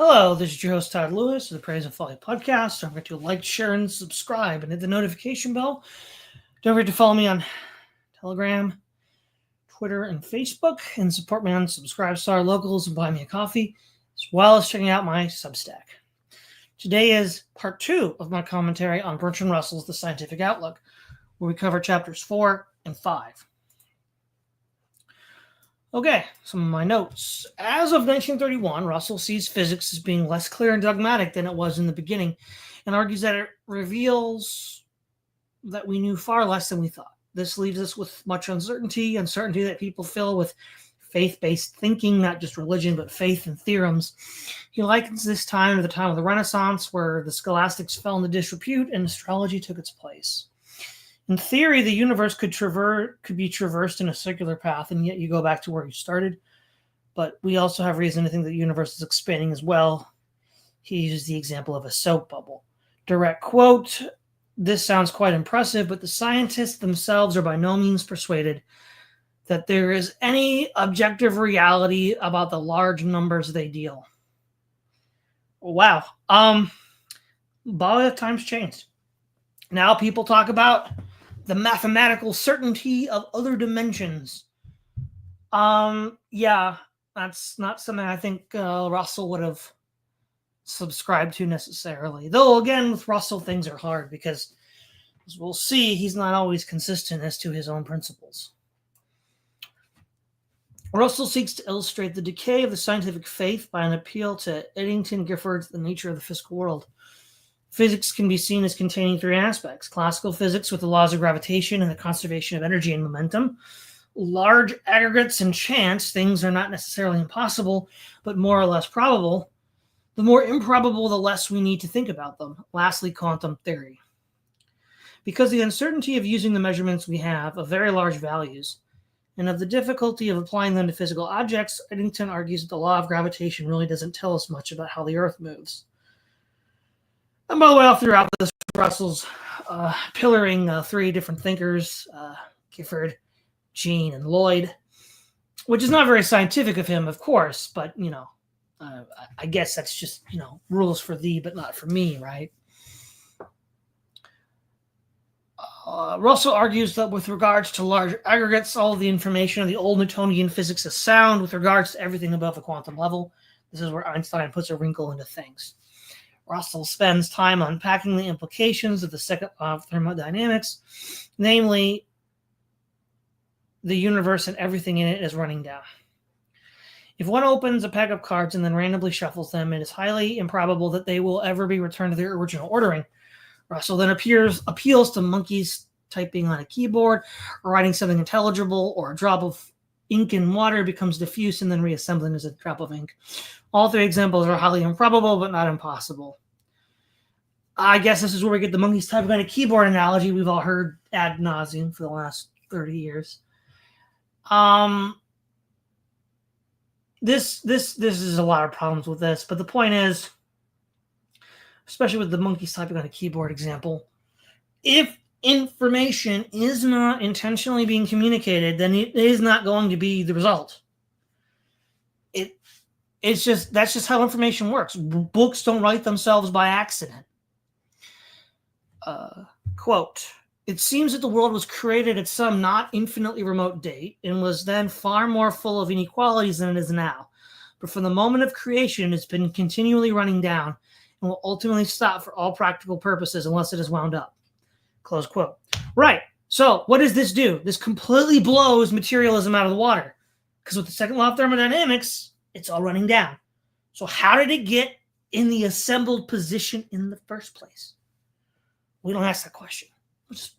Hello, this is your host, Todd Lewis of the Praise and Folly podcast. Don't forget to like, share, and subscribe, and hit the notification bell. Don't forget to follow me on Telegram, Twitter, and Facebook, and support me on Subscribestar Locals and Buy Me a Coffee, as well as checking out my Substack. Today is part 2 of my commentary on Bertrand Russell's The Scientific Outlook, where we cover chapters 4 and 5. Okay, some of my notes. As of 1931, Russell sees physics as being less clear and dogmatic than it was in the beginning, and argues that it reveals that we knew far less than we thought. This leaves us with much uncertainty that people fill with faith-based thinking, not just religion, but faith and theorems. He likens this time to the time of the Renaissance, where the scholastics fell into disrepute and astrology took its place. In theory, the universe could be traversed in a circular path, and yet you go back to where you started. But we also have reason to think that the universe is expanding as well. He uses the example of a soap bubble. Direct quote, "This sounds quite impressive, but the scientists themselves are by no means persuaded that there is any objective reality about the large numbers they deal." Wow. Times changed. Now people talk about the mathematical certainty of other dimensions. Yeah, that's not something I think Russell would have subscribed to necessarily. Though, again, with Russell, things are hard because, as we'll see, he's not always consistent as to his own principles. Russell seeks to illustrate the decay of the scientific faith by an appeal to Eddington Gifford's The Nature of the Physical World. Physics can be seen as containing 3 aspects: classical physics with the laws of gravitation and the conservation of energy and momentum, large aggregates and chance, things are not necessarily impossible, but more or less probable. The more improbable, the less we need to think about them. Lastly, quantum theory. Because the uncertainty of using the measurements we have of very large values, and of the difficulty of applying them to physical objects, Eddington argues that the law of gravitation really doesn't tell us much about how the Earth moves. And by the way, all throughout this, Russell's pillaring 3 different thinkers, Gifford, Jean, and Lloyd, which is not very scientific of him, of course, but, I guess that's just, rules for thee, but not for me, right? Russell argues that with regards to large aggregates, all of the information of the old Newtonian physics is sound with regards to everything above the quantum level. This is where Einstein puts a wrinkle into things. Russell spends time unpacking the implications of the second law of thermodynamics, namely, the universe and everything in it is running down. If one opens a pack of cards and then randomly shuffles them, it is highly improbable that they will ever be returned to their original ordering. Russell then appeals to monkeys typing on a keyboard, or writing something intelligible, or a drop of ink in water becomes diffuse and then reassembling as a drop of ink. All 3 examples are highly improbable, but not impossible. I guess this is where we get the monkeys typing on a keyboard analogy we've all heard ad nauseum for the last 30 years. This is a lot of problems with this, but the point is, especially with the monkeys typing on a keyboard example, if information is not intentionally being communicated, then it is not going to be the result. That's just how information works. Books don't write themselves by accident. Quote, "It seems that the world was created at some not infinitely remote date and was then far more full of inequalities than it is now. But from the moment of creation, it's been continually running down and will ultimately stop for all practical purposes unless it is wound up." Close quote. Right. So what does this do? This completely blows materialism out of the water. Because with the second law of thermodynamics, it's all running down. So how did it get in the assembled position in the first place? We don't ask that question. We just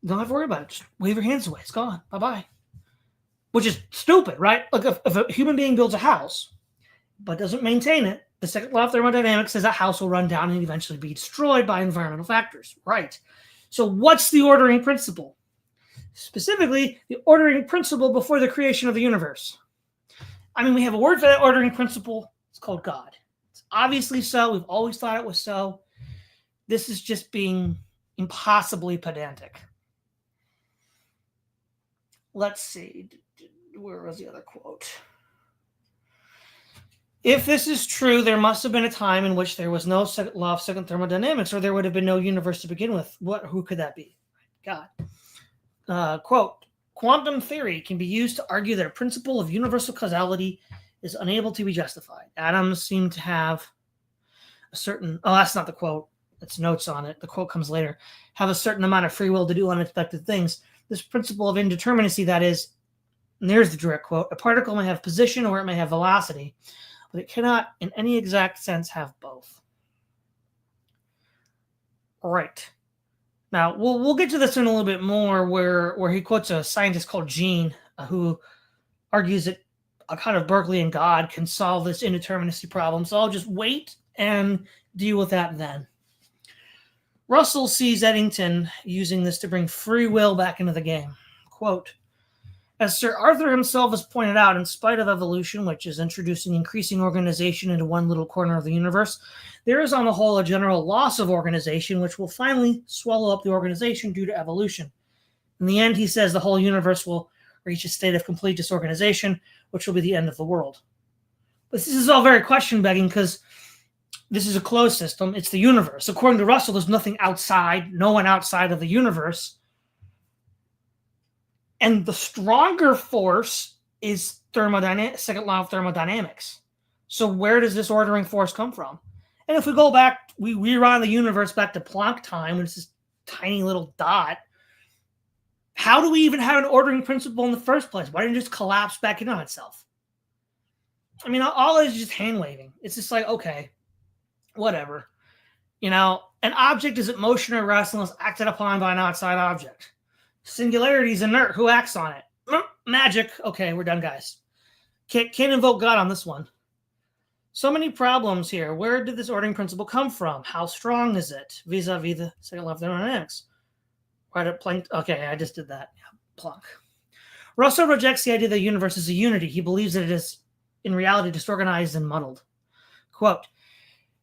don't have to worry about it. Just wave your hands away. It's gone. Bye-bye. Which is stupid, right? Like if a human being builds a house but doesn't maintain it, the second law of thermodynamics says that house will run down and eventually be destroyed by environmental factors. Right. So what's the ordering principle? Specifically, the ordering principle before the creation of the universe. I mean, we have a word for that ordering principle. It's called God. It's obviously so. We've always thought it was so. This is just being impossibly pedantic. Let's see. Where was the other quote? If this is true, there must have been a time in which there was no law of second thermodynamics, or there would have been no universe to begin with. Who could that be? God. Quote, quantum theory can be used to argue that a principle of universal causality is unable to be justified. Atoms seem to have a certain... Oh, that's not the quote. It's notes on it. The quote comes later. Have a certain amount of free will to do unexpected things. This principle of indeterminacy, that is, and there's the direct quote, a particle may have position or it may have velocity, but it cannot in any exact sense have both. All right. Now, we'll get to this in a little bit more where he quotes a scientist called Jean who argues that a kind of Berkeley and God can solve this indeterminacy problem. So I'll just wait and deal with that then. Russell sees Eddington using this to bring free will back into the game. Quote, as Sir Arthur himself has pointed out, in spite of evolution, which is introducing increasing organization into one little corner of the universe, there is on the whole a general loss of organization, which will finally swallow up the organization due to evolution. In the end, he says the whole universe will reach a state of complete disorganization, which will be the end of the world. But this is all very question-begging because this is a closed system. It's the universe. According to Russell, there's nothing outside, no one outside of the universe. And the stronger force is second law of thermodynamics. So where does this ordering force come from? And if we go back, we run the universe back to Planck time, when it's this tiny little dot. How do we even have an ordering principle in the first place? Why didn't it just collapse back in on itself? I mean, all it is just hand waving. It's just like, okay, whatever. You know, an object is at motion or rest unless acted upon by an outside object. Singularity is inert. Who acts on it? Magic. Okay, we're done, guys. Can't invoke God on this one. So many problems here. Where did this ordering principle come from? How strong is it vis-a-vis the second law of thermodynamics? Right at Planck. Okay, I just did that. Yeah, Planck. Russell rejects the idea that the universe is a unity. He believes that it is, in reality, disorganized and muddled. Quote,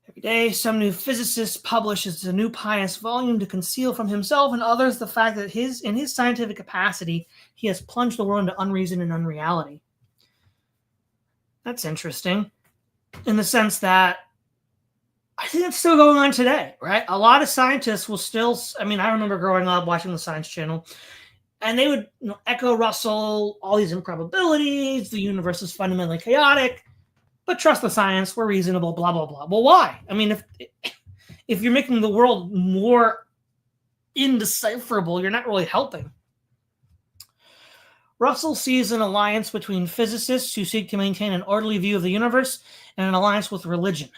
every day, some new physicist publishes a new pious volume to conceal from himself and others the fact that in his scientific capacity, he has plunged the world into unreason and unreality. That's interesting, in the sense that I think it's still going on today, right? A lot of scientists will still, I mean, I remember growing up watching the Science Channel, and they would echo Russell, all these improbabilities, the universe is fundamentally chaotic, but trust the science, we're reasonable, blah, blah, blah. Well, why? I mean, if you're making the world more indecipherable, you're not really helping. Russell sees an alliance between physicists who seek to maintain an orderly view of the universe and an alliance with religion.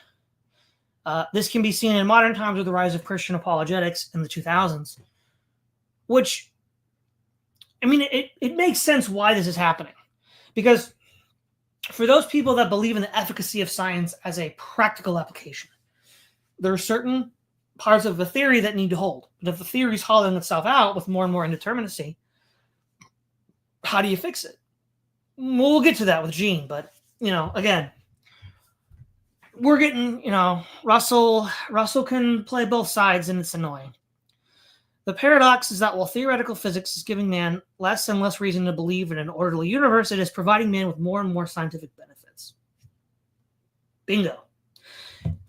This can be seen in modern times with the rise of Christian apologetics in the 2000s, which, I mean, it makes sense why this is happening. Because for those people that believe in the efficacy of science as a practical application, there are certain parts of the theory that need to hold. But if the theory is hollowing itself out with more and more indeterminacy, how do you fix it? We'll get to that with Jean, but, again, we're getting, Russell can play both sides, and it's annoying. The paradox is that while theoretical physics is giving man less and less reason to believe in an orderly universe, it is providing man with more and more scientific benefits. Bingo.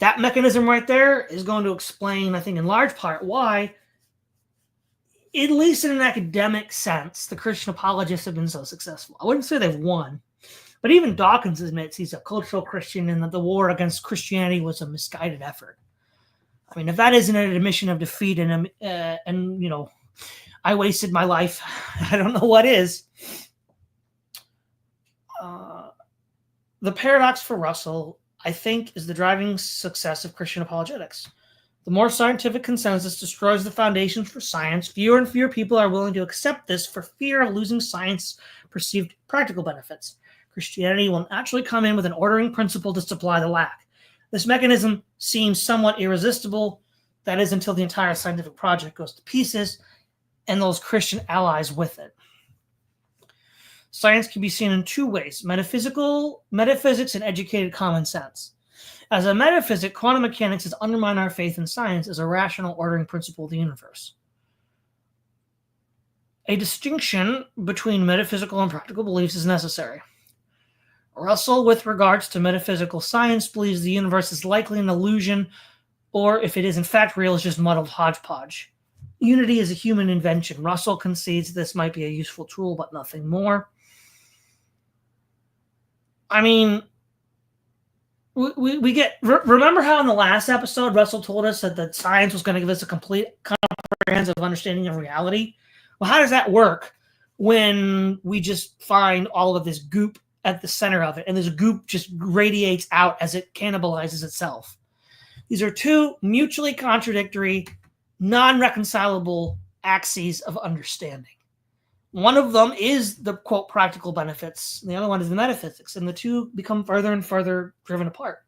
That mechanism right there is going to explain, I think, in large part, why, at least in an academic sense, the Christian apologists have been so successful. I wouldn't say they've won, but even Dawkins admits he's a cultural Christian and that the war against Christianity was a misguided effort. I mean, if that isn't an admission of defeat and I wasted my life, I don't know what is. The paradox for Russell, I think, is the driving success of Christian apologetics. The more scientific consensus destroys the foundations for science, fewer and fewer people are willing to accept this for fear of losing science's perceived practical benefits. Christianity will naturally come in with an ordering principle to supply the lack. This mechanism seems somewhat irresistible, that is, until the entire scientific project goes to pieces and those Christian allies with it. Science can be seen in two ways: metaphysics, and educated common sense. As a metaphysic, quantum mechanics has undermined our faith in science as a rational ordering principle of the universe. A distinction between metaphysical and practical beliefs is necessary. Russell, with regards to metaphysical science, believes the universe is likely an illusion, or if it is in fact real, it's just muddled hodgepodge. Unity is a human invention. Russell concedes this might be a useful tool, but nothing more. I mean, we get... Remember how in the last episode, Russell told us that science was going to give us a complete comprehensive understanding of reality? Well, how does that work when we just find all of this goop at the center of it, and this goop just radiates out as it cannibalizes itself? These are two mutually contradictory, non-reconcilable axes of understanding. One of them is the, quote, practical benefits, and the other one is the metaphysics, and the two become further and further driven apart.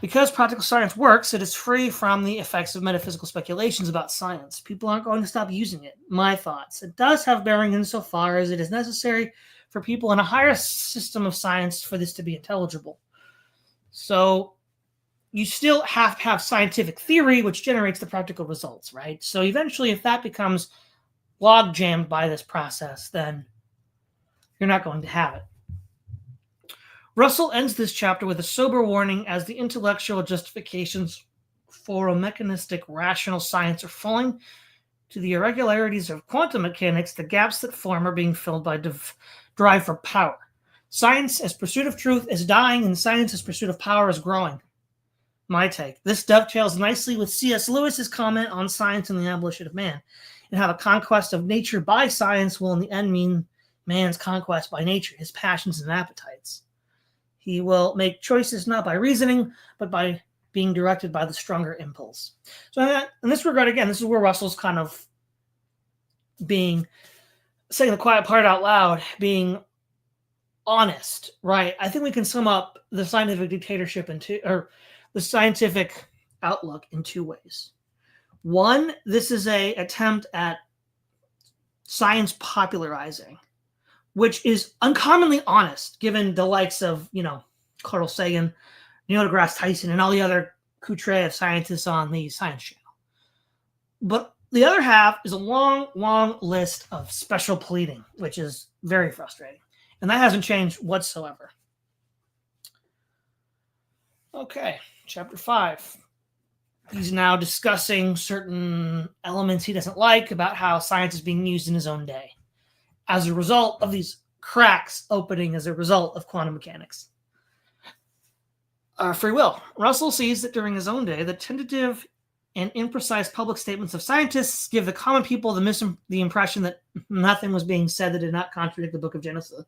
Because practical science works, it is free from the effects of metaphysical speculations about science. People aren't going to stop using it. My thoughts. It does have bearing insofar as it is necessary for people in a higher system of science for this to be intelligible. So you still have to have scientific theory, which generates the practical results, right? So eventually, if that becomes log jammed by this process, then you're not going to have it. Russell ends this chapter with a sober warning as the intellectual justifications for a mechanistic rational science are falling to the irregularities of quantum mechanics. The gaps that form are being filled by drive for power. Science as pursuit of truth is dying, and science as pursuit of power is growing. My take. This dovetails nicely with C.S. Lewis's comment on science and the abolition of man, and how the conquest of nature by science will in the end mean man's conquest by nature, his passions and appetites. He will make choices not by reasoning, but by being directed by the stronger impulse. So in this regard, again, this is where Russell's kind of saying the quiet part out loud, being honest, right? I think we can sum up the scientific dictatorship or the scientific outlook in two ways. One, this is an attempt at science popularizing, which is uncommonly honest, given the likes of, Carl Sagan, Neil deGrasse Tyson, and all the other couturier of scientists on the Science Channel. But the other half is a long, long list of special pleading, which is very frustrating. And that hasn't changed whatsoever. Okay, chapter 5. He's now discussing certain elements he doesn't like about how science is being used in his own day as a result of these cracks opening as a result of quantum mechanics. Free will. Russell sees that during his own day, the tentative and imprecise public statements of scientists give the common people the impression that nothing was being said that did not contradict the book of Genesis.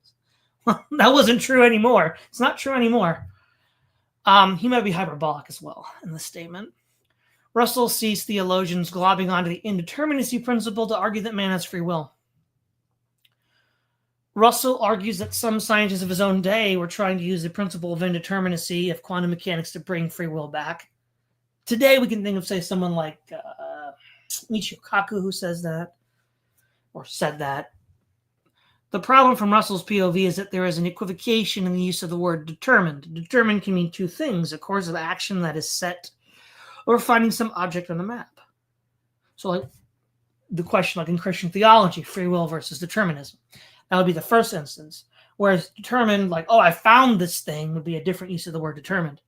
That wasn't true anymore. It's not true anymore. He might be hyperbolic as well in this statement. Russell sees theologians globbing onto the indeterminacy principle to argue that man has free will. Russell argues that some scientists of his own day were trying to use the principle of indeterminacy of quantum mechanics to bring free will back. Today, we can think of, say, someone like Michio Kaku, who says that, or said that. The problem from Russell's POV is that there is an equivocation in the use of the word determined. Determined can mean two things: a course of action that is set, or finding some object on the map. So, like the question, like in Christian theology, free will versus determinism. That would be the first instance. Whereas determined, like, I found this thing, would be a different use of the word determined.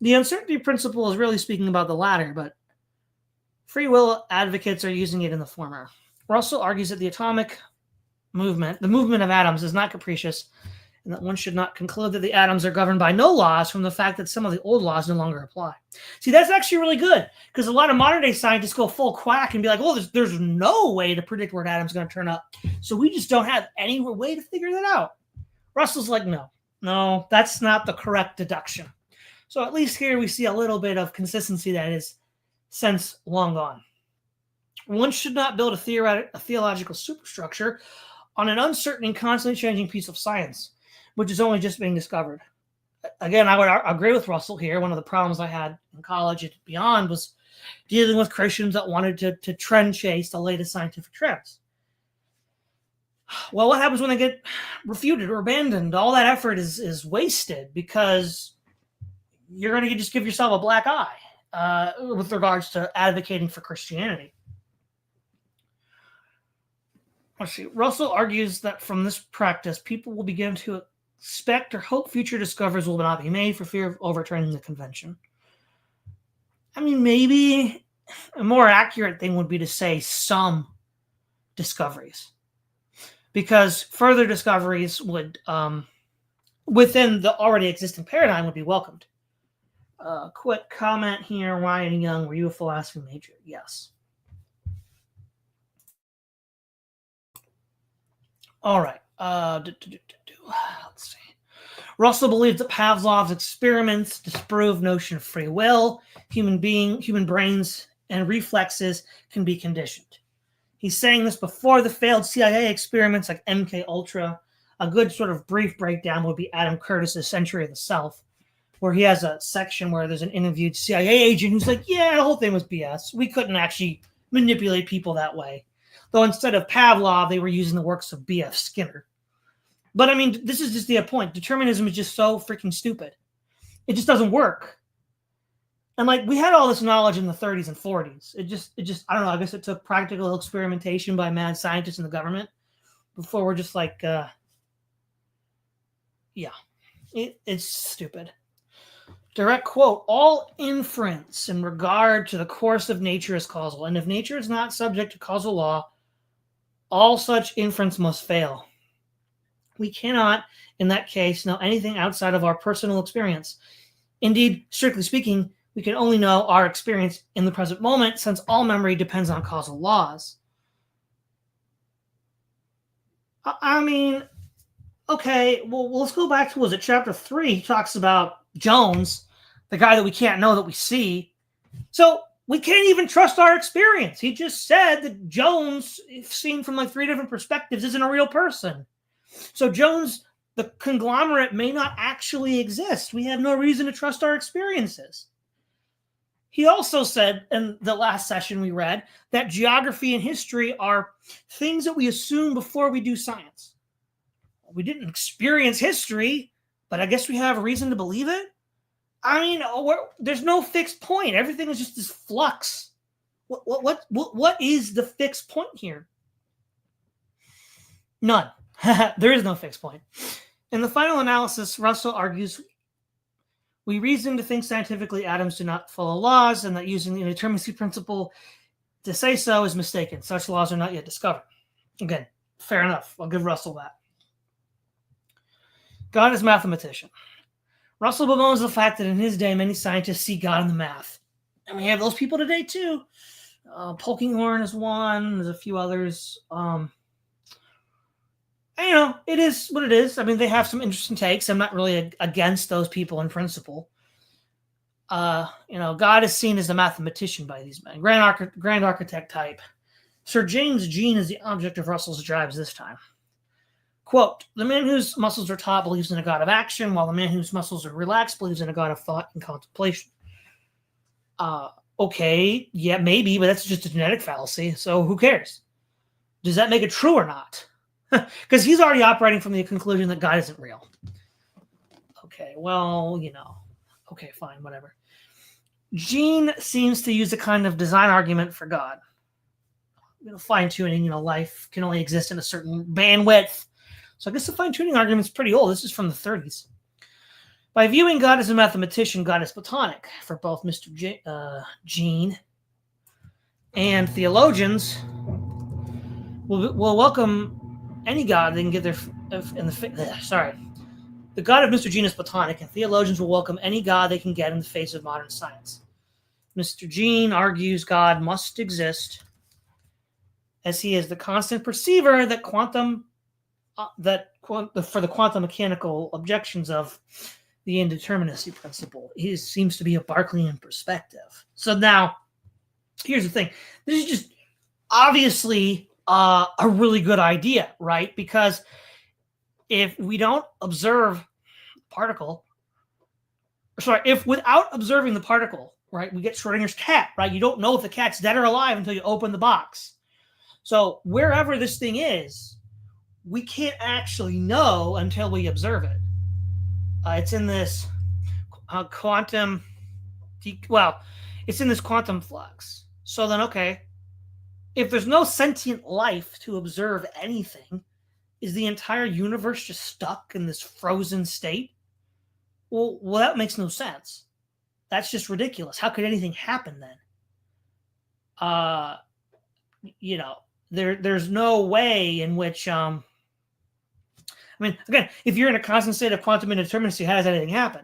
The uncertainty principle is really speaking about the latter, but free will advocates are using it in the former. Russell argues that the atomic movement, the movement of atoms, is not capricious, and that one should not conclude that the atoms are governed by no laws from the fact that some of the old laws no longer apply. See, that's actually really good, because a lot of modern-day scientists go full quack and be like, there's no way to predict where an atom's going to turn up, so we just don't have any way to figure that out. Russell's like, no, that's not the correct deduction. So at least here we see a little bit of consistency that is since long gone. One should not build a theological superstructure on an uncertain and constantly changing piece of science, which is only just being discovered. Again, I would agree with Russell here. One of the problems I had in college and beyond was dealing with Christians that wanted to trend chase the latest scientific trends. Well, what happens when they get refuted or abandoned? All that effort is wasted, because you're going to just give yourself a black eye with regards to advocating for Christianity. let's see. Russell argues that from this practice, people will begin to expect or hope future discoveries will not be made for fear of overturning the convention. I mean, maybe a more accurate thing would be to say some discoveries, because further discoveries would, within the already existing paradigm, would be welcomed. Quick comment here. Ryan Young, were you a philosophy major? Yes. All right. Let's see. Russell believes that Pavlov's experiments disprove notion of free will. Human brains, and reflexes can be conditioned. He's saying this before the failed CIA experiments like MK Ultra. A good sort of brief breakdown would be Adam Curtis's Century of the Self, where he has a section where there's an interviewed CIA agent who's like, yeah, the whole thing was BS. We couldn't actually manipulate people that way. Though instead of Pavlov, they were using the works of B.F. Skinner. But I mean, this is just the point. Determinism is just so freaking stupid. It just doesn't work. And like, we had all this knowledge in the 30s and 40s. It just, I don't know, I guess it took practical experimentation by mad scientists in the government before we're just like, yeah, it's stupid. Direct quote, all inference in regard to the course of nature is causal, and if nature is not subject to causal law, all such inference must fail. We cannot, in that case, know anything outside of our personal experience. Indeed, strictly speaking, we can only know our experience in the present moment, since all memory depends on causal laws. I mean, okay, well, let's go back to, was it chapter 3? He talks about Jones, the guy that we can't know that we see. So we can't even trust our experience. He just said that Jones, seen from like 3 different perspectives, isn't a real person. So Jones, the conglomerate, may not actually exist. We have no reason to trust our experiences. He also said in the last session we read that geography and history are things that we assume before we do science. We didn't experience history, but I guess we have a reason to believe it. I mean, there's no fixed point. Everything is just this flux. What is the fixed point here? None. There is no fixed point. In the final analysis, Russell argues we reason to think scientifically atoms do not follow laws, and that using the indeterminacy principle to say so is mistaken. Such laws are not yet discovered. Again, fair enough. I'll give Russell that. God is mathematician. Russell bemoans the fact that in his day, many scientists see God in the math. And we have those people today, too. Polkinghorne is one. There's a few others. And, you know, it is what it is. I mean, they have some interesting takes. I'm not really against those people in principle. You know, God is seen as a mathematician by these men. Grand architect type. Sir James Jean is the object of Russell's jibes this time. Quote, the man whose muscles are taut believes in a God of action, while the man whose muscles are relaxed believes in a God of thought and contemplation. Okay, yeah, maybe, but that's just a genetic fallacy, so who cares? Does that make it true or not? Because he's already operating from the conclusion that God isn't real. Okay, well, you know. Okay, fine, whatever. Jean seems to use a kind of design argument for God. You know, fine-tuning, you know, life can only exist in a certain bandwidth. So I guess the fine-tuning argument is pretty old. This is from the 30s. By viewing God as a mathematician, God is Platonic for both Mr. Jean and theologians will welcome any God they can get their the God of Mr. Jean is Platonic, and theologians will welcome any God they can get in the face of modern science. Mr. Jean argues God must exist as he is the constant perceiver that for the quantum mechanical objections of the indeterminacy principle. He seems to be a Berkeleian perspective. So now, here's the thing. This is just obviously a really good idea, right? Because if we don't observe particle, if without observing the particle, right, we get Schrodinger's cat, right? You don't know if the cat's dead or alive until you open the box. So wherever this thing is, we can't actually know until we observe it. It's in this quantum, it's in this quantum flux. So then, okay, If there's no sentient life to observe anything, is the entire universe just stuck in this frozen state? Well, that makes no sense. That's just ridiculous. How could anything happen then? Uh, there's no way in which again, if you're in a constant state of quantum indeterminacy, how does anything happen?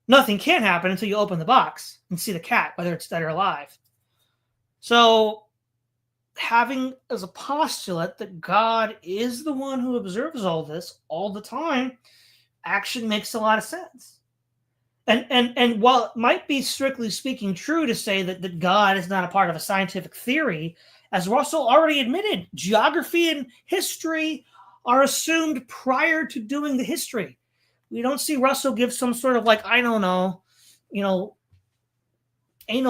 Nothing can happen until you open the box and see the cat, whether it's dead or alive. So having as a postulate that God is the one who observes all this all the time actually makes a lot of sense. And while it might be strictly speaking true to say that God is not a part of a scientific theory, as Russell already admitted, geography and history are assumed prior to doing the history. We don't see Russell give some sort of anal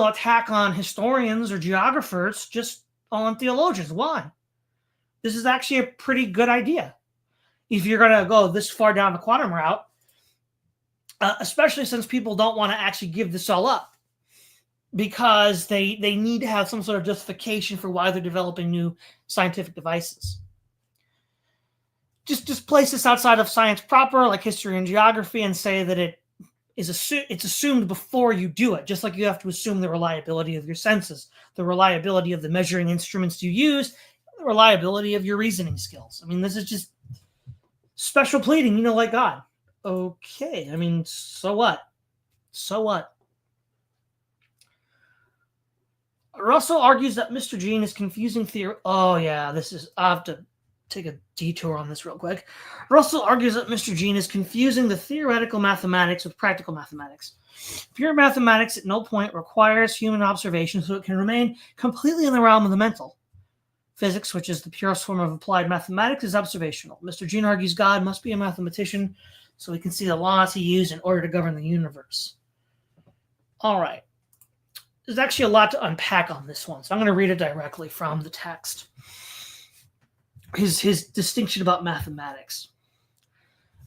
attack on historians or geographers, just on theologians. Why? This is actually a pretty good idea. If you're going to go this far down the quantum route, especially since people don't want to actually give this all up because they need to have some sort of justification for why they're developing new scientific devices. Just place this outside of science proper, like history and geography, and say that it's assumed before you do it, just like you have to assume the reliability of your senses, the reliability of the measuring instruments you use, the reliability of your reasoning skills. This is just special pleading, like God. Okay, so what? So what? Russell argues that Mr. Gene is confusing theory. Oh, yeah, I have to take a detour on this real quick. Russell argues that Mr. Gene is confusing the theoretical mathematics with practical mathematics. Pure mathematics at no point requires human observation, so it can remain completely in the realm of the mental. Physics, which is the purest form of applied mathematics, is observational. Mr. Gene argues God must be a mathematician so we can see the laws he used in order to govern the universe. All right. There's actually a lot to unpack on this one, so I'm going to read it directly from the text. His distinction about mathematics.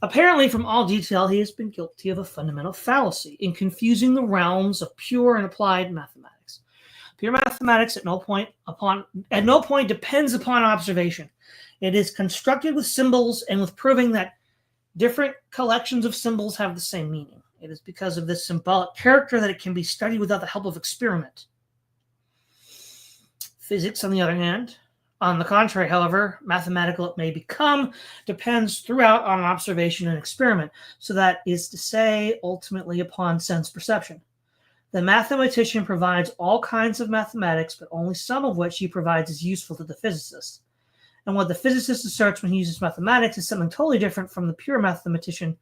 Apparently, from all detail, he has been guilty of a fundamental fallacy in confusing the realms of pure and applied mathematics. Pure mathematics at no point depends upon observation. It is constructed with symbols and with proving that different collections of symbols have the same meaning. It is because of this symbolic character that it can be studied without the help of experiment. Physics, on the other hand, on the contrary, however, mathematical it may become, depends throughout on observation and experiment. So that is to say, ultimately upon sense perception. The mathematician provides all kinds of mathematics, but only some of which he provides is useful to the physicist. And what the physicist asserts when he uses mathematics is something totally different from the pure mathematician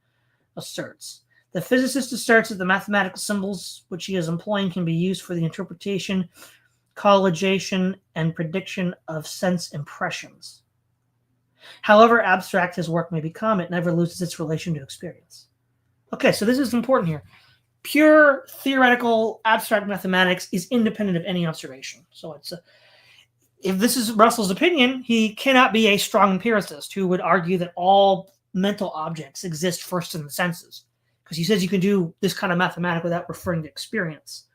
asserts. The physicist asserts that the mathematical symbols which he is employing can be used for the interpretation, colligation, and prediction of sense impressions. However abstract his work may become, it never loses its relation to experience. Okay, so this is important here. Pure theoretical abstract mathematics is independent of any observation. So if this is Russell's opinion, he cannot be a strong empiricist who would argue that all mental objects exist first in the senses, because he says you can do this kind of mathematics without referring to experiments,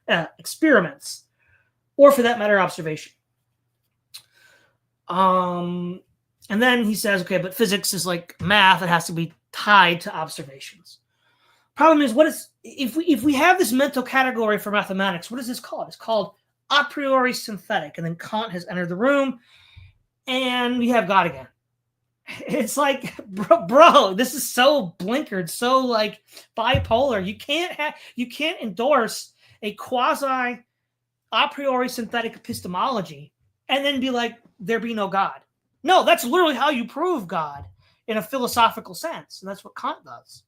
or for that matter, observation. And then he says, okay, but physics is like math; it has to be tied to observations. Problem is, if we have this mental category for mathematics, what is this called? It's called a priori synthetic. And then Kant has entered the room, and we have God again. It's like, bro, this is so blinkered, so like bipolar. You can't endorse a quasi a priori synthetic epistemology and then be like, there be no God. No, that's literally how you prove God in a philosophical sense. And that's what Kant does.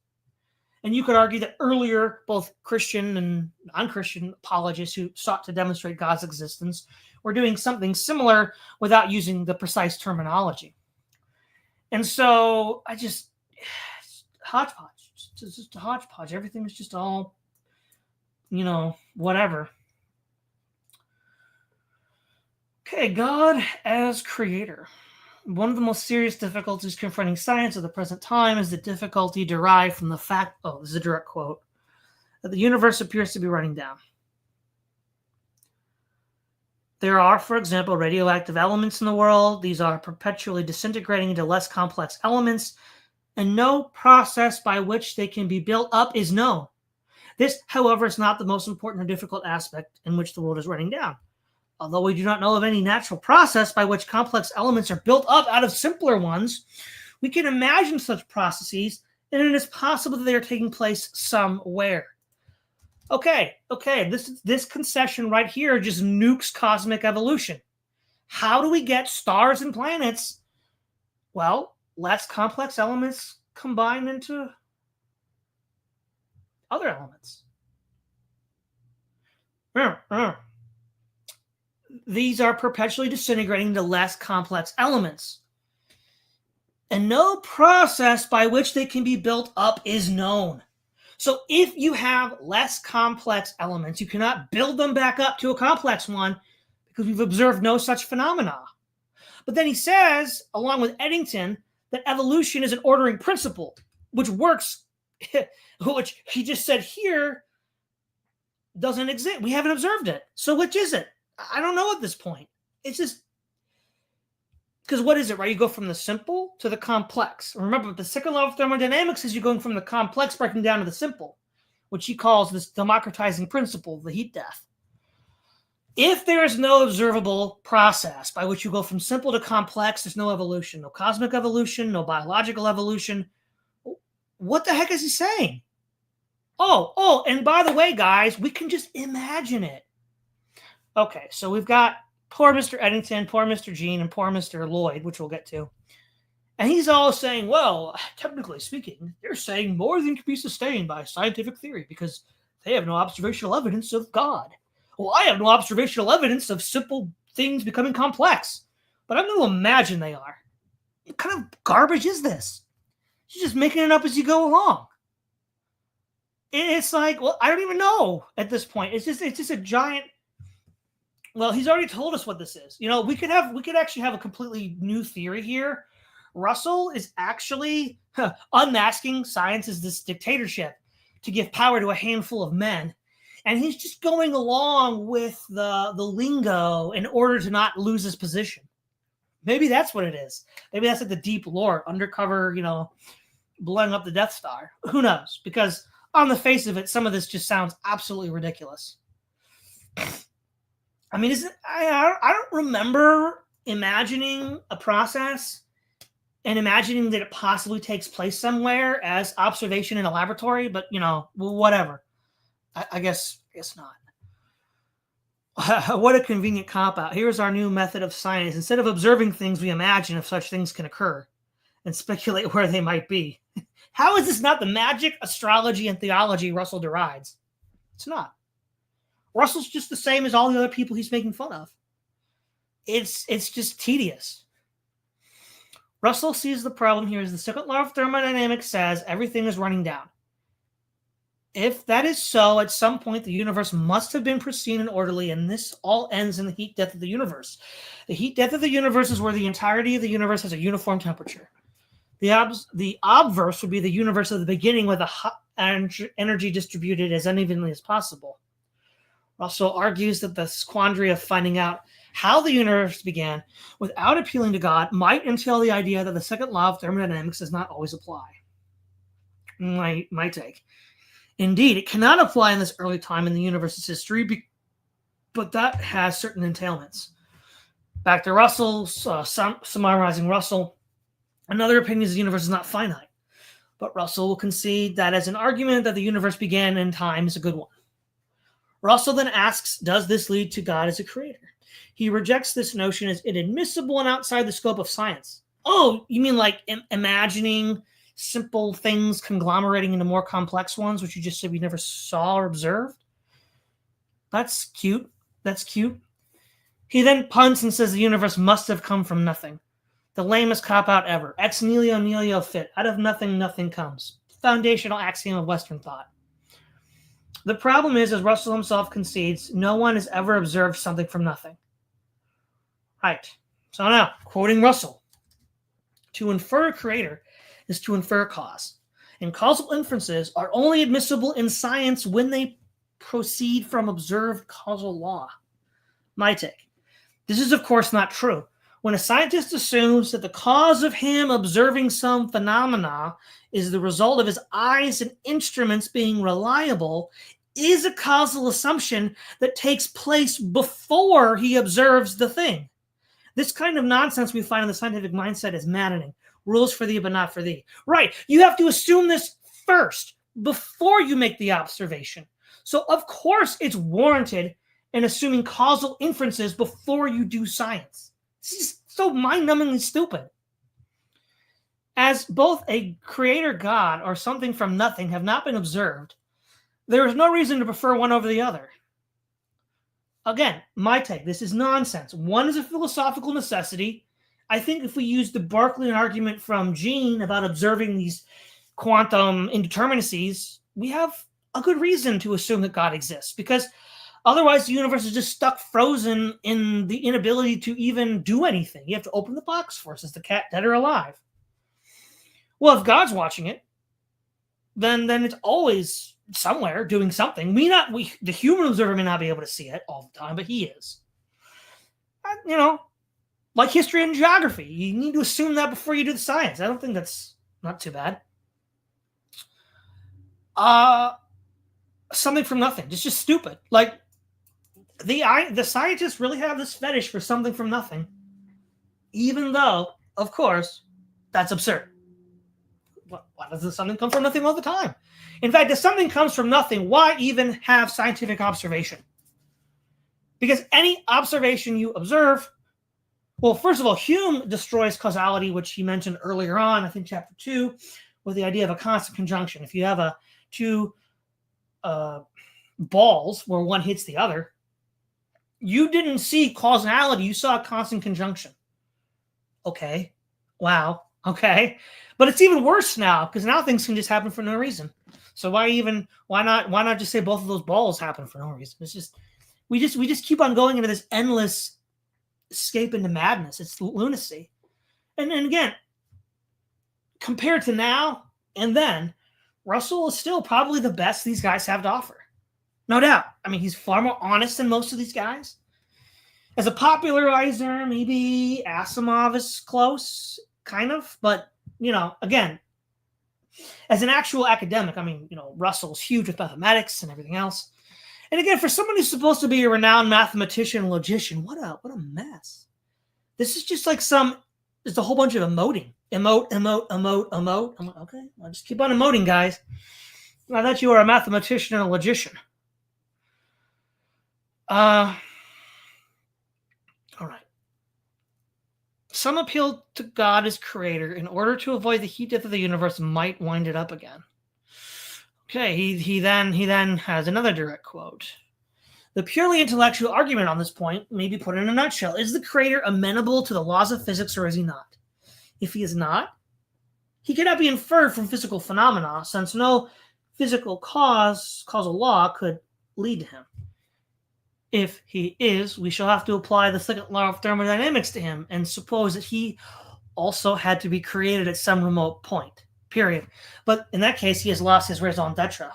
And you could argue that earlier, both Christian and non-Christian apologists who sought to demonstrate God's existence were doing something similar without using the precise terminology. And so hodgepodge. It's just a hodgepodge. Everything is just all, whatever. Okay, God as creator. One of the most serious difficulties confronting science at the present time is the difficulty derived from the fact, this is a direct quote, that the universe appears to be running down. There are, for example, radioactive elements in the world. These are perpetually disintegrating into less complex elements, and no process by which they can be built up is known. This, however, is not the most important or difficult aspect in which the world is running down. Although we do not know of any natural process by which complex elements are built up out of simpler ones, we can imagine such processes, and it is possible that they are taking place somewhere. Okay, this concession right here just nukes cosmic evolution. How do we get stars and planets? Well, less complex elements combine into other elements. These are perpetually disintegrating into less complex elements. And no process by which they can be built up is known. So if you have less complex elements, you cannot build them back up to a complex one because we've observed no such phenomena. But then he says, along with Eddington, that evolution is an ordering principle, which works, which he just said here doesn't exist. We haven't observed it. So which is it? I don't know at this point. It's just, because what is it, right? You go from the simple to the complex. Remember, the second law of thermodynamics is you're going from the complex breaking down to the simple, which he calls this democratizing principle, the heat death. If there is no observable process by which you go from simple to complex, there's no evolution, no cosmic evolution, no biological evolution. What the heck is he saying? Oh, and by the way, guys, we can just imagine it. Okay, so we've got poor Mr. Eddington, poor Mr. Jean, and poor Mr. Lloyd, which we'll get to. And he's all saying, well, technically speaking, they're saying more than can be sustained by scientific theory because they have no observational evidence of God. Well, I have no observational evidence of simple things becoming complex, but I'm going to imagine they are. What kind of garbage is this? You're just making it up as you go along. It's like, well, I don't even know at this point. It's just a giant. Well, he's already told us what this is. You know, we could actually have a completely new theory here. Russell is actually unmasking science as this dictatorship to give power to a handful of men. And he's just going along with the lingo in order to not lose his position. Maybe that's what it is. Maybe that's like the deep lore, undercover, blowing up the Death Star. Who knows? Because on the face of it, some of this just sounds absolutely ridiculous. I mean, I don't remember imagining a process and imagining that it possibly takes place somewhere as observation in a laboratory, but, whatever. I guess not. What a convenient cop-out. Here's our new method of science. Instead of observing things, we imagine if such things can occur and speculate where they might be. How is this not the magic, astrology, and theology Russell derides? It's not. Russell's just the same as all the other people he's making fun of. It's just tedious. Russell sees the problem here as the second law of thermodynamics says everything is running down. If that is so, at some point the universe must have been pristine and orderly, and this all ends in the heat death of the universe. The heat death of the universe is where the entirety of the universe has a uniform temperature. The obverse would be the universe of the beginning with a hot energy distributed as unevenly as possible. Russell argues that the quandary of finding out how the universe began without appealing to God might entail the idea that the second law of thermodynamics does not always apply. My take. Indeed, it cannot apply in this early time in the universe's history, but that has certain entailments. Back to Russell, summarizing Russell, another opinion is the universe is not finite, but Russell will concede that as an argument that the universe began in time is a good one. Russell then asks, does this lead to God as a creator? He rejects this notion as inadmissible and outside the scope of science. Oh, you mean like imagining simple things conglomerating into more complex ones, which you just said we never saw or observed? That's cute. He then punts and says the universe must have come from nothing. The lamest cop-out ever. Ex nihilo nihilo fit. Out of nothing, nothing comes. Foundational axiom of Western thought. The problem is, as Russell himself concedes, no one has ever observed something from nothing. Right. So now, quoting Russell, to infer a creator is to infer a cause, and causal inferences are only admissible in science when they proceed from observed causal law. My take. This is, of course, not true. When a scientist assumes that the cause of him observing some phenomena is the result of his eyes and instruments being reliable, is a causal assumption that takes place before he observes the thing. This kind of nonsense we find in the scientific mindset is maddening. Rules for thee, but not for thee. Right. You have to assume this first before you make the observation. So, of course, it's warranted in assuming causal inferences before you do science. This is so mind-numbingly stupid. As both a creator God or something from nothing have not been observed, there is no reason to prefer one over the other. Again, my take, this is nonsense. One is a philosophical necessity. I think if we use the Berkeley argument from Jean about observing these quantum indeterminacies, we have a good reason to assume that God exists, because otherwise the universe is just stuck frozen in the inability to even do anything. You have to open the box for us. Is the cat dead or alive? Well, if God's watching it, then it's always somewhere doing something. The human observer may not be able to see it all the time, but he is. Like history and geography, you need to assume that before you do the science. I don't think that's not too bad. Something from nothing. It's just stupid. Like the scientists really have this fetish for something from nothing, even though, of course, that's absurd. Why doesn't something come from nothing all the time? In fact, if something comes from nothing, why even have scientific observation? Because any observation you observe, well, first of all, Hume destroys causality, which he mentioned earlier on, I think chapter 2, with the idea of a constant conjunction. If you have two balls where one hits the other, you didn't see causality, you saw a constant conjunction. Okay. Wow. Okay. But it's even worse now, because now things can just happen for no reason. So why not just say both of those balls happen for no reason? It's just we just keep on going into this endless escape into madness. It's lunacy. And again, compared to now and then, Russell is still probably the best these guys have to offer. No doubt. I mean, he's far more honest than most of these guys. As a popularizer, maybe Asimov is close, kind of. But, again, as an actual academic, I mean, Russell's huge with mathematics and everything else. And again, for someone who's supposed to be a renowned mathematician and logician, what a mess. This is just like there's a whole bunch of emoting. Emote. I'm like, okay, I'll just keep on emoting, guys. I thought you were a mathematician and a logician. All right. Some appeal to God as creator in order to avoid the heat death of the universe might wind it up again. Okay, he then has another direct quote. The purely intellectual argument on this point may be put in a nutshell. Is the creator amenable to the laws of physics, or is he not? If he is not, he cannot be inferred from physical phenomena, since no physical causal law could lead to him. If he is, we shall have to apply the second law of thermodynamics to him and suppose that he also had to be created at some remote point, period. But in that case, he has lost his raison d'etre.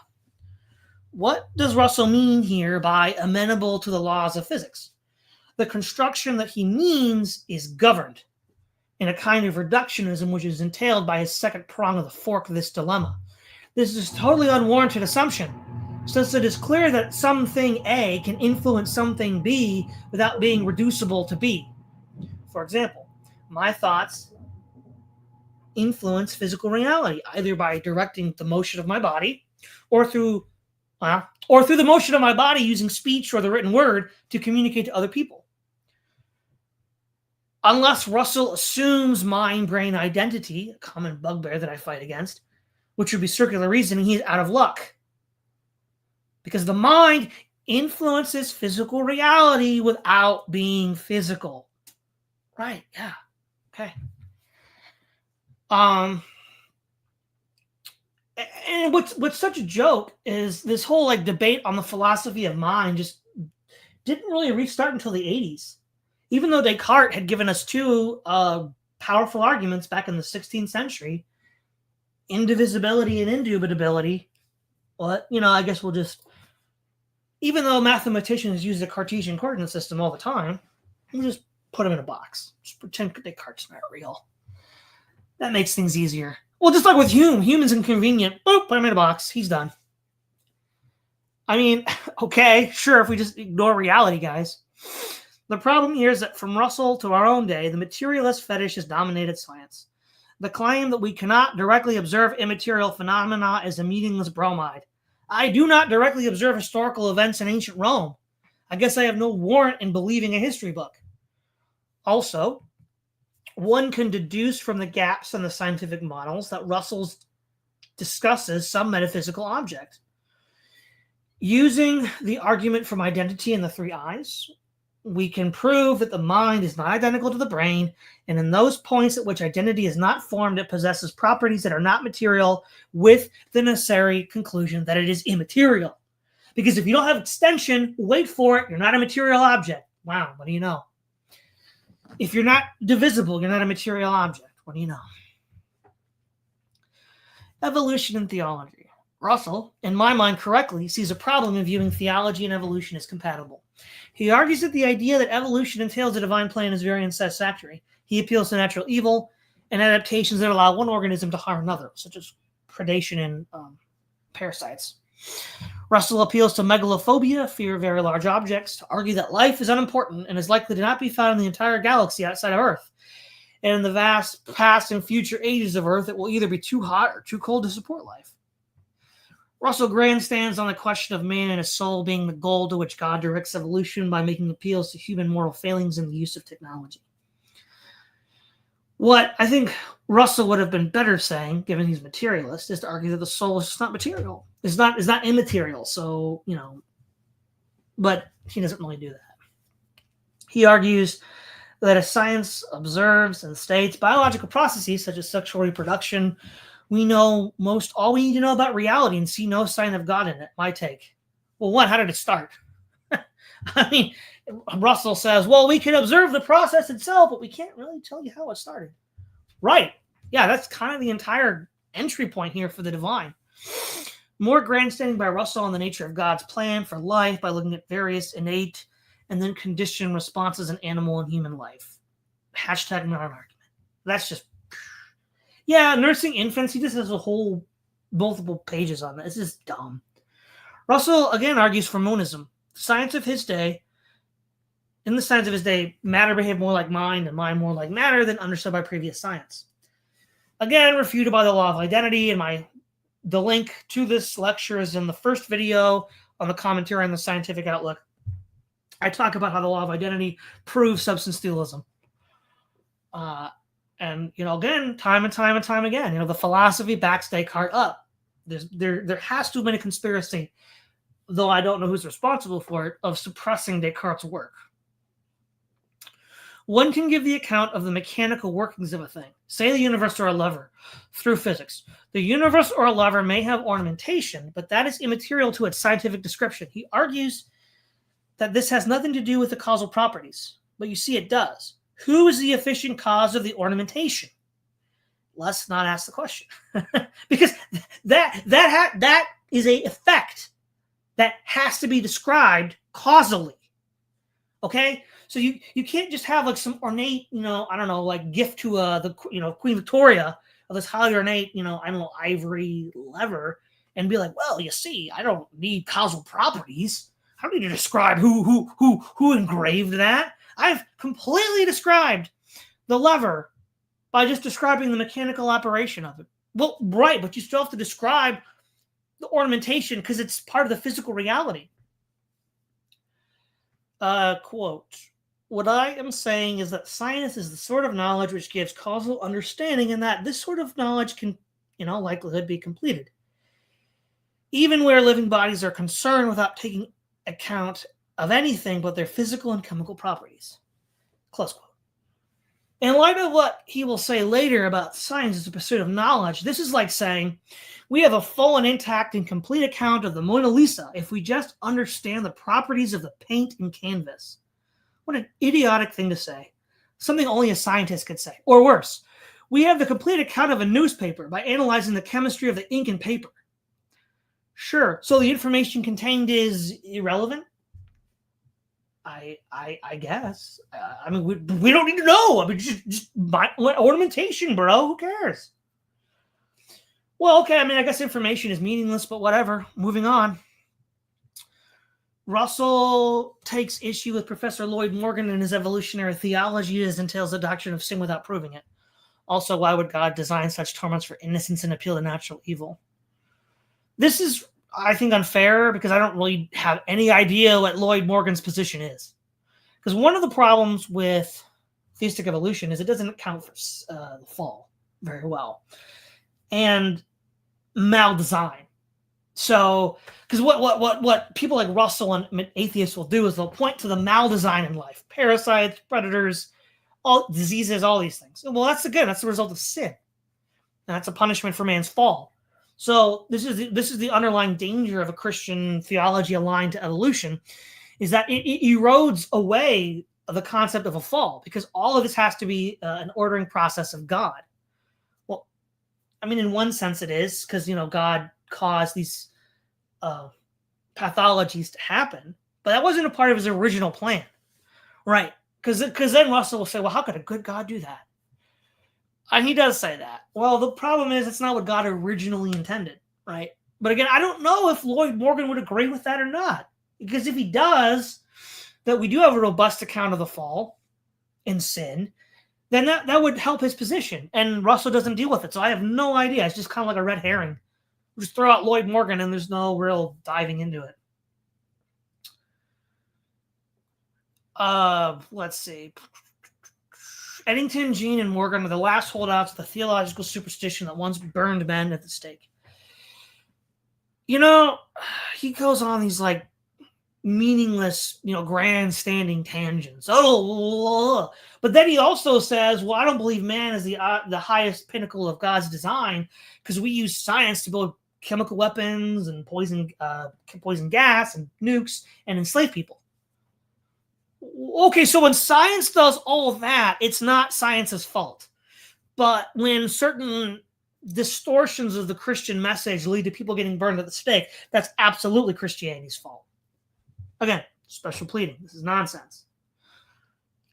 What does Russell mean here by amenable to the laws of physics? The construction that he means is governed in a kind of reductionism which is entailed by his second prong of the fork of this dilemma. This is a totally unwarranted assumption, since it is clear that something A can influence something B without being reducible to B. For example, my thoughts influence physical reality, either by directing the motion of my body or through the motion of my body using speech or the written word to communicate to other people. Unless Russell assumes mind-brain identity, a common bugbear that I fight against, which would be circular reasoning, he is out of luck. Because the mind influences physical reality without being physical. Right, yeah. Okay. And what's such a joke is this whole debate on the philosophy of mind just didn't really restart until the 80s. Even though Descartes had given us two powerful arguments back in the 16th century, indivisibility and indubitability, well, I guess we'll just, even though mathematicians use the Cartesian coordinate system all the time, We'll just put them in a box. Just pretend Descartes' not real. That makes things easier. Well, just like with Hume. Hume is inconvenient. Boop, put him in a box. He's done. I mean, okay, sure, if we just ignore reality, guys. The problem here is that from Russell to our own day, the materialist fetish has dominated science. The claim that we cannot directly observe immaterial phenomena is a meaningless bromide. I do not directly observe historical events in ancient Rome. I guess I have no warrant in believing a history book. Also, one can deduce from the gaps in the scientific models that Russell discusses some metaphysical object. Using the argument from identity in the three eyes, we can prove that the mind is not identical to the brain, and in those points at which identity is not formed, it possesses properties that are not material, with the necessary conclusion that it is immaterial. Because if you don't have extension, wait for it, you're not a material object. Wow, what do you know? If you're not divisible, you're not a material object. What do you know? Evolution and theology. Russell, in my mind correctly, sees a problem in viewing theology and evolution as compatible. He argues that the idea that evolution entails a divine plan is very unsatisfactory. He appeals to natural evil and adaptations that allow one organism to harm another, such as predation and parasites. Russell appeals to megalophobia, fear of very large objects, to argue that life is unimportant and is likely to not be found in the entire galaxy outside of Earth. And in the vast past and future ages of Earth, it will either be too hot or too cold to support life. Russell grandstands on the question of man and his soul being the goal to which God directs evolution by making appeals to human moral failings in the use of technology. What I think Russell would have been better saying, given he's materialist, is to argue that the soul is just not material. It's not immaterial. So, but he doesn't really do that. He argues that as science observes and states biological processes such as sexual reproduction, we know all we need to know about reality and see no sign of God in it. My take. Well, how did it start? I mean, Russell says, well, we can observe the process itself, but we can't really tell you how it started. Right. Yeah, that's kind of the entire entry point here for the divine. More grandstanding by Russell on the nature of God's plan for life by looking at various innate and then conditioned responses in animal and human life. Hashtag not an argument. That's just, yeah, nursing infants. He just has a whole multiple pages on that. It's just dumb. Russell, again, argues for monism. Science of his day, in the science of his day, matter behaved more like mind and mind more like matter than understood by previous science. Again, refuted by the law of identity, and the link to this lecture is in the first video on the commentary on the scientific outlook. I talk about how the law of identity proves substance dualism. And, again, time and time again, the philosophy backs Descartes up. There has to have been a conspiracy, though I don't know who's responsible for it, of suppressing Descartes' work. One can give the account of the mechanical workings of a thing, say the universe or a lever, through physics. The universe or a lever may have ornamentation, but that is immaterial to its scientific description. He argues that this has nothing to do with the causal properties, but you see it does. Who is the efficient cause of the ornamentation? Let's not ask the question. Because that is a effect that has to be described causally. Okay? So you can't just have like some ornate, gift to the Queen Victoria of this highly ornate, ivory lever and be like, well, you see, I don't need causal properties. I don't need to describe who engraved that. I've completely described the lever by just describing the mechanical operation of it. Well, right, but you still have to describe the ornamentation because it's part of the physical reality. Quote, what I am saying is that science is the sort of knowledge which gives causal understanding and that this sort of knowledge can, likelihood be completed. Even where living bodies are concerned without taking account of anything but their physical and chemical properties. Close quote. In light of what he will say later about science as a pursuit of knowledge, this is like saying we have a full and intact and complete account of the Mona Lisa if we just understand the properties of the paint and canvas. What an idiotic thing to say. Something only a scientist could say. Or worse, we have the complete account of a newspaper by analyzing the chemistry of the ink and paper. Sure, so the information contained is irrelevant? I guess. I mean, we don't need to know. I mean, just ornamentation, bro. Who cares? Well, okay. I mean, I guess information is meaningless, but whatever. Moving on. Russell takes issue with Professor Lloyd Morgan and his evolutionary theology as entails the doctrine of sin without proving it. Also, why would God design such torments for innocence and appeal to natural evil? This is, I think, unfair because I don't really have any idea what Lloyd Morgan's position is. Because one of the problems with theistic evolution is it doesn't account for the fall very well. And maldesign. So, because what people like Russell and atheists will do is they'll point to the maldesign in life, parasites, predators, all diseases, all these things. Well, that's the result of sin, and that's a punishment for man's fall. So this is the underlying danger of a Christian theology aligned to evolution, is that it erodes away the concept of a fall because all of this has to be an ordering process of God. Well, I mean, in one sense it is because God caused these pathologies to happen, but that wasn't a part of his original plan, right? Because then Russell will say, well, how could a good God do that? And he does say that. Well, the problem is it's not what God originally intended, right? But again, I don't know if Lloyd Morgan would agree with that or not. Because if he does, that we do have a robust account of the fall and sin, then that would help his position. And Russell doesn't deal with it. So I have no idea. It's just kind of like a red herring. We'll just throw out Lloyd Morgan and there's no real diving into it. Let's see. Eddington, Jean, and Morgan are the last holdouts of the theological superstition that once burned men at the stake. He goes on these like meaningless, grandstanding tangents. But then he also says, well, I don't believe man is the highest pinnacle of God's design because we use science to build chemical weapons and poison gas and nukes and enslave people. Okay, so when science does all of that, it's not science's fault. But when certain distortions of the Christian message lead to people getting burned at the stake, that's absolutely Christianity's fault. Again, special pleading. This is nonsense.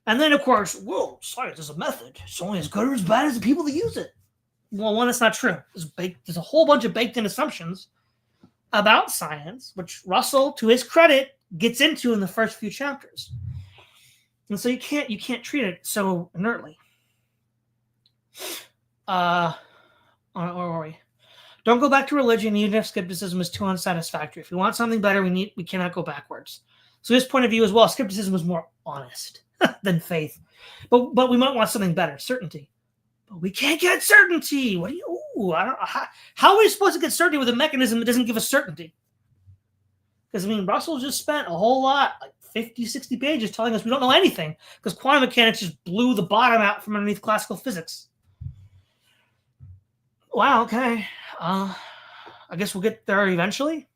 And then, of course, whoa, science is a method. It's only as good or as bad as the people that use it. Well, one, that's not true. There's a whole bunch of baked-in assumptions about science, which Russell, to his credit, gets into in the first few chapters. And so you can't treat it so inertly. Where were we? Don't go back to religion even if skepticism is too unsatisfactory. If we want something better, we cannot go backwards. So his point of view as well, skepticism was more honest than faith. But we might want something better, certainty. But we can't get certainty. How are we supposed to get certainty with a mechanism that doesn't give us certainty? Because, Russell just spent a whole lot, like 50, 60 pages telling us we don't know anything because quantum mechanics just blew the bottom out from underneath classical physics. Wow, okay. I guess we'll get there eventually.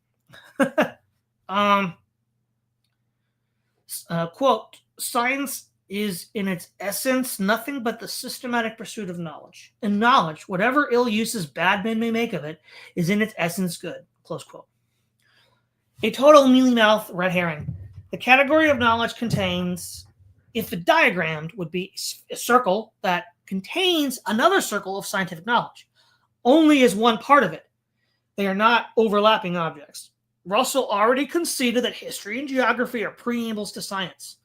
Quote, science is in its essence nothing but the systematic pursuit of knowledge. And knowledge, whatever ill uses bad men may make of it, is in its essence good. Close quote. A total mealy-mouthed red herring. The category of knowledge contains, if it diagrammed, would be a circle that contains another circle of scientific knowledge, only as one part of it. They are not overlapping objects. Russell already conceded that history and geography are preambles to science.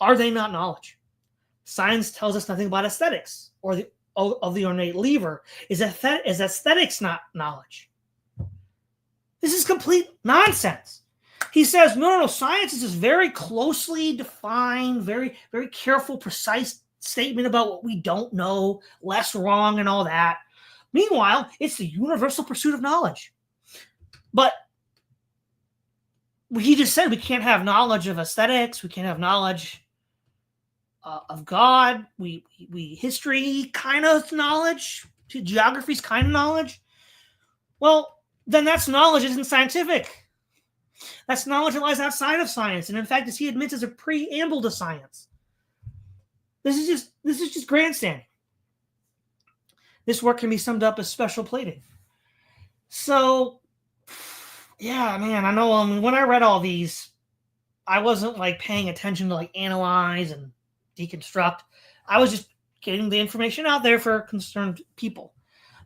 Are they not knowledge? Science tells us nothing about aesthetics or the ornate lever. Is aesthetics not knowledge? This is complete nonsense. He says, no, science is this very closely defined, very, very careful, precise statement about what we don't know, less wrong and all that. Meanwhile, it's the universal pursuit of knowledge. But he just said we can't have knowledge of aesthetics. We can't have knowledge of God. We history kind of knowledge. Geography's kind of knowledge. Well, then that's knowledge isn't scientific. That's knowledge that lies outside of science. And in fact, as he admits, is a preamble to science. This is just grandstanding. This work can be summed up as special pleading. So, yeah, man, I know when I read all these, I wasn't like paying attention to like analyze and deconstruct. I was just getting the information out there for concerned people.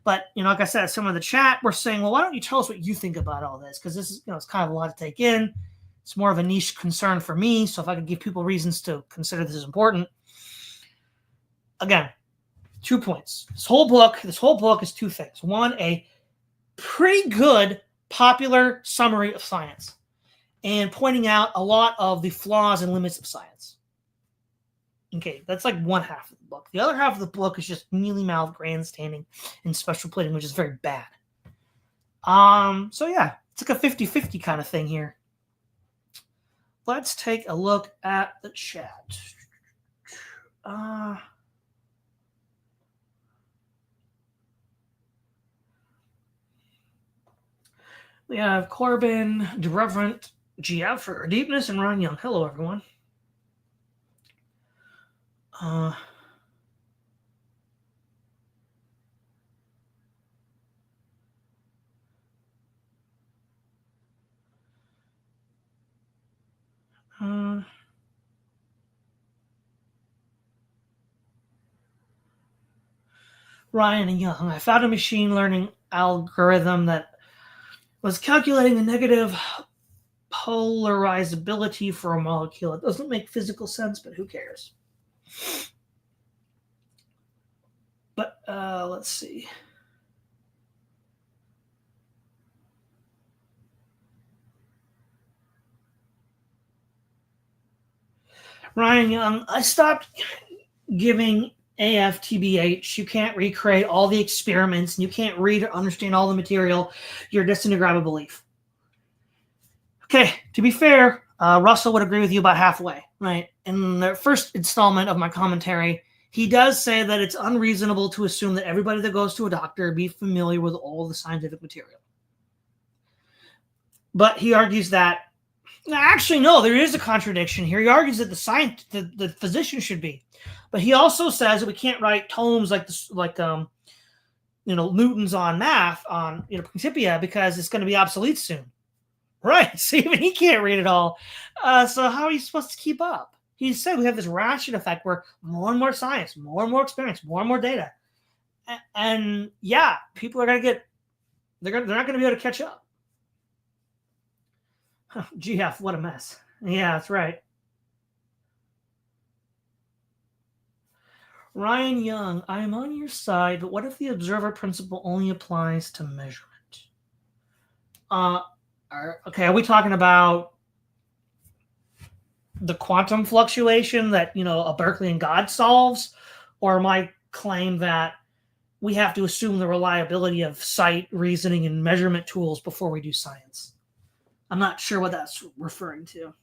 But, like I said, some of the chat were saying, well, why don't you tell us what you think about all this? Because this is, it's kind of a lot to take in. It's more of a niche concern for me. So if I could give people reasons to consider this is important. Again, 2 points. This whole book is two things. One, a pretty good popular summary of science and pointing out a lot of the flaws and limits of science. Okay, that's like one half of the book. The other half of the book is just mealy-mouthed grandstanding and special pleading, which is very bad. So yeah, it's like a 50-50 kind of thing here. Let's take a look at the chat. We have Corbin, the Reverend GF for Deepness, and Ron Young. Hello, everyone. Ryan and Young. I found a machine learning algorithm that was calculating the negative polarizability for a molecule. It doesn't make physical sense, but who cares? But let's see. Ryan Young, I stopped giving AFTBH. You can't recreate all the experiments, and you can't read or understand all the material. You're destined to grab a belief. Okay, to be fair, Russell would agree with you about halfway, right? In the first installment of my commentary, he does say that it's unreasonable to assume that everybody that goes to a doctor be familiar with all the scientific material. But he argues that, actually, no, there is a contradiction here. He argues that the physician should be. But he also says that we can't write tomes like this, Newton's on math on Principia because it's going to be obsolete soon. Right. So even he can't read it all. So how are you supposed to keep up? He said we have this ration effect where more and more science, more and more experience, more and more data. And yeah, people are going to they're not going to be able to catch up. GF, what a mess. Yeah, that's right. Ryan Young, I am on your side, but what if the observer principle only applies to measurement? Okay, are we talking about the quantum fluctuation that, a Berkeley God solves? Or my claim that we have to assume the reliability of sight, reasoning, and measurement tools before we do science? I'm not sure what that's referring to.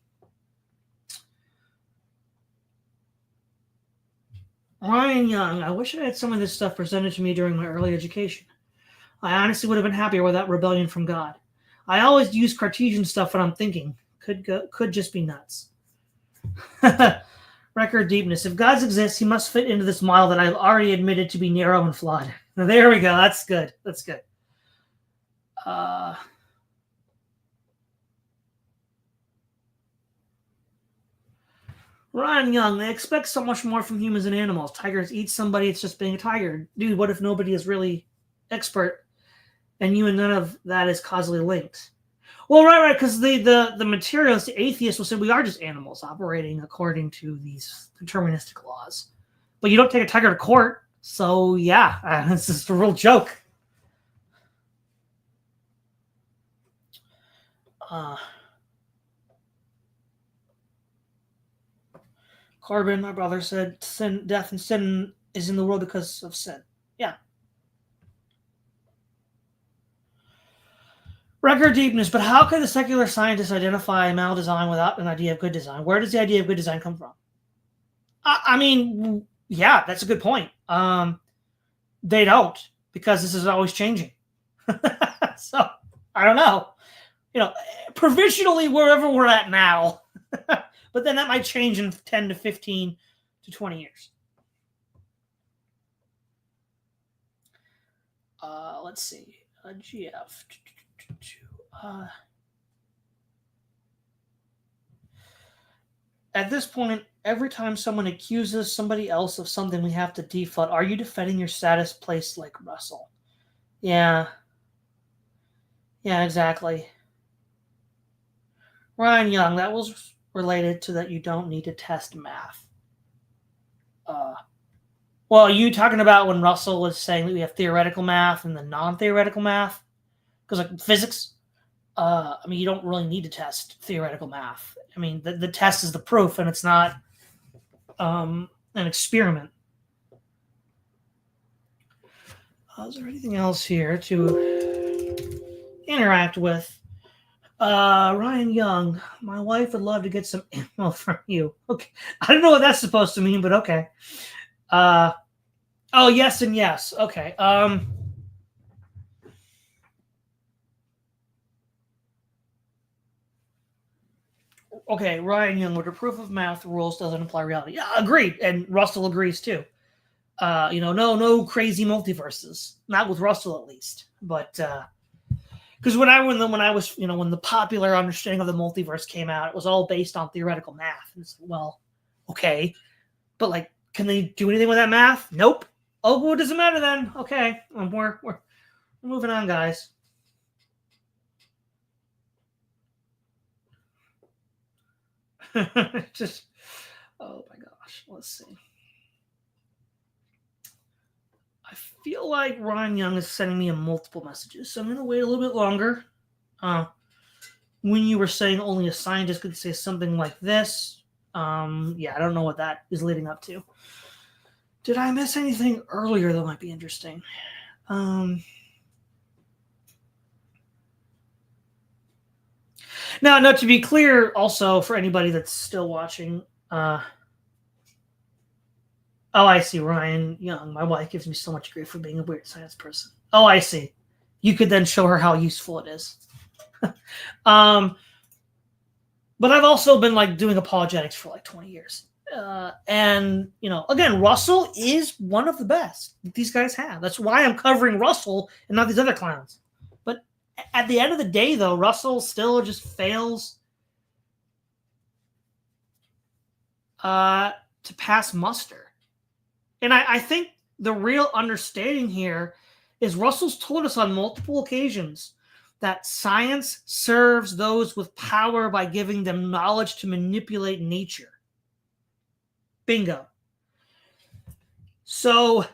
Ryan Young, I wish I had some of this stuff presented to me during my early education. I honestly would have been happier without rebellion from God. I always use Cartesian stuff when I'm thinking. Could just be nuts. Record deepness. If God exists, he must fit into this model that I've already admitted to be narrow and flawed. Now, there we go. That's good. That's good. Ryan Young, they expect so much more from humans and animals. Tigers eat somebody, it's just being a tiger. Dude, what if nobody is really expert and you and none of that is causally linked? Well, right, because the materialist, the atheist will say we are just animals operating according to these deterministic laws. But you don't take a tiger to court, so yeah, it's just a real joke. Corbin, my brother, said sin, death, and sin is in the world because of sin. Yeah. Record deepness, but how could the secular scientists identify maldesign without an idea of good design? Where does the idea of good design come from? I mean, yeah, that's a good point. They don't, because this is always changing. So, I don't know. Provisionally, wherever we're at now. But then that might change in 10 to 15 to 20 years. Let's see. GF. At this point, every time someone accuses somebody else of something, we have to default. Are you defending your status place like Russell? Yeah. Yeah, exactly. Ryan Young, that was related to that you don't need to test math. Well, are you talking about when Russell was saying that we have theoretical math and the non-theoretical math? Because like physics, I mean, you don't really need to test theoretical math. I mean, the test is the proof, and it's not an experiment. Is there anything else here to interact with? Ryan Young, my wife would love to get some info from you. Okay, I don't know what that's supposed to mean, but okay. Oh, yes and yes. Okay. Okay, Ryan Young, with the proof of math rules doesn't imply reality. Yeah, agreed, and Russell agrees too. No crazy multiverses, not with Russell at least. But because when the popular understanding of the multiverse came out, it was all based on theoretical math. It's, well, okay, but like, can they do anything with that math? Nope. Oh, well, it doesn't matter then. Okay, we're moving on, guys. Just, oh my gosh, let's see. I feel like Ryan Young is sending me multiple messages, so I'm gonna wait a little bit longer. When you were saying only a scientist could say something like this, yeah, I don't know what that is leading up to. Did I miss anything earlier that might be interesting? Now, to be clear, also for anybody that's still watching, oh, I see, Ryan Young. My wife gives me so much grief for being a weird science person. Oh, I see. You could then show her how useful it is. But I've also been like doing apologetics for like 20 years. And again, Russell is one of the best that these guys have. That's why I'm covering Russell and not these other clowns. But at the end of the day, though, Russell still just fails to pass muster. And I think the real understanding here is Russell's told us on multiple occasions that science serves those with power by giving them knowledge to manipulate nature. Bingo. So,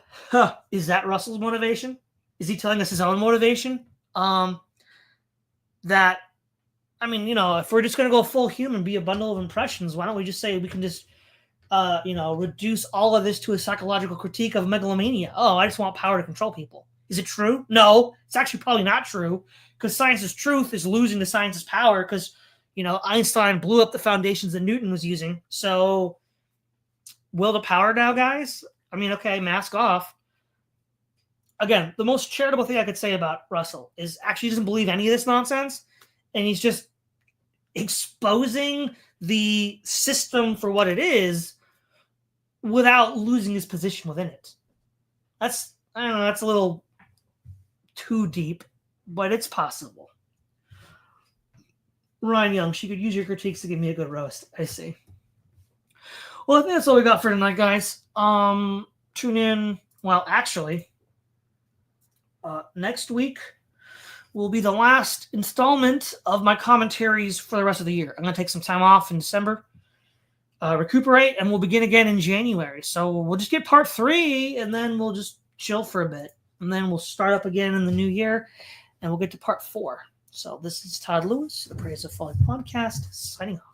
is that Russell's motivation? Is he telling us his own motivation? That, I mean, if we're just going to go full human, be a bundle of impressions, why don't we just say we can just, reduce all of this to a psychological critique of megalomania? Oh, I just want power to control people. Is it true? No, it's actually probably not true, because science's truth is losing to science's power because, Einstein blew up the foundations that Newton was using. So, will to power now, guys? I mean, okay, mask off. Again, the most charitable thing I could say about Russell is actually he doesn't believe any of this nonsense, and he's just exposing the system for what it is without losing his position within it. That's, I don't know, that's a little too deep, but it's possible. Ryan Young, she could use your critiques to give me a good roast. I see. Well, I think that's all we got for tonight, guys. Tune in. Well, actually, next week will be the last installment of my commentaries for the rest of the year. I'm going to take some time off in December, recuperate, and we'll begin again in January. So we'll just get part 3, and then we'll just chill for a bit. And then we'll start up again in the new year, and we'll get to part 4. So this is Todd Lewis, the Praise of Falling podcast, signing off.